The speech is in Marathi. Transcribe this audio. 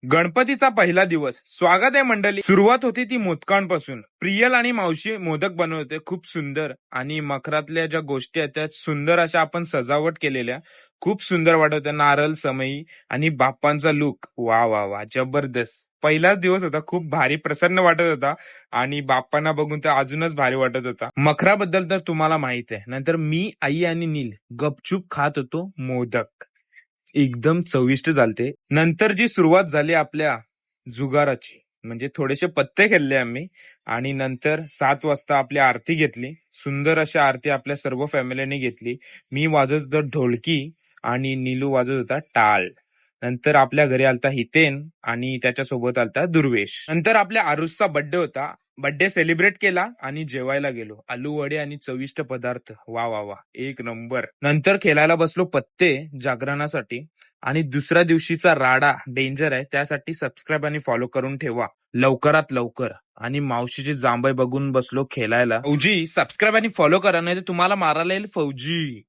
गणपतीचा पहिला दिवस. स्वागत आहे मंडळी. सुरुवात होती ती मोदकांपासून. प्रियल आणि मावशी मोदक बनवते खूप सुंदर, आणि मखरातल्या ज्या गोष्टी आहेत त्या सुंदर अशा आपण सजावट केलेल्या खूप सुंदर वाटत होत्या. नारळ, समई आणि बाप्पांचा लुक, वा वा वा, जबरदस्त. पहिलाच दिवस होता, खूप भारी प्रसन्न वाटत होता, आणि बाप्पांना बघून तर अजूनच भारी वाटत होता. मखराबद्दल तर तुम्हाला माहित आहे. नंतर मी, आई आणि नील गपचूप खात होतो मोदक. एकदम चविष्ट झालते. नंतर जी सुरुवात झाली आपल्या जुगाराची, म्हणजे थोडेसे पत्ते खेळले आम्ही, आणि नंतर 7 वाजता आपली आरती घेतली. सुंदर अशी आरती आपल्या सर्व फॅमिलीने घेतली. मी वाजवत होतो ढोलकी आणि नीलू वाजवत होता टाळ. नंतर आपल्या घरी आलता हितेन आणि त्याच्यासोबत आलता दुर्वेश. नंतर आपल्या आरुषचा बर्थडे होता. बर्थडे सेलिब्रेट केला आणि जेवायला गेलो. आलू वडे आणि चविष्ट पदार्थ, वा वा वा, एक नंबर. नंतर खेळायला बसलो पत्ते जागरणासाठी. आणि दुसऱ्या दिवशीचा राडा डेंजर आहे, त्यासाठी सबस्क्राईब आणि फॉलो करून ठेवा लवकरात लवकर. आणि मावशीची जांभई बघून बसलो खेळायला. फौजी सबस्क्राईब आणि फॉलो करा, नाही तर तुम्हाला मारायला येईल फौजी.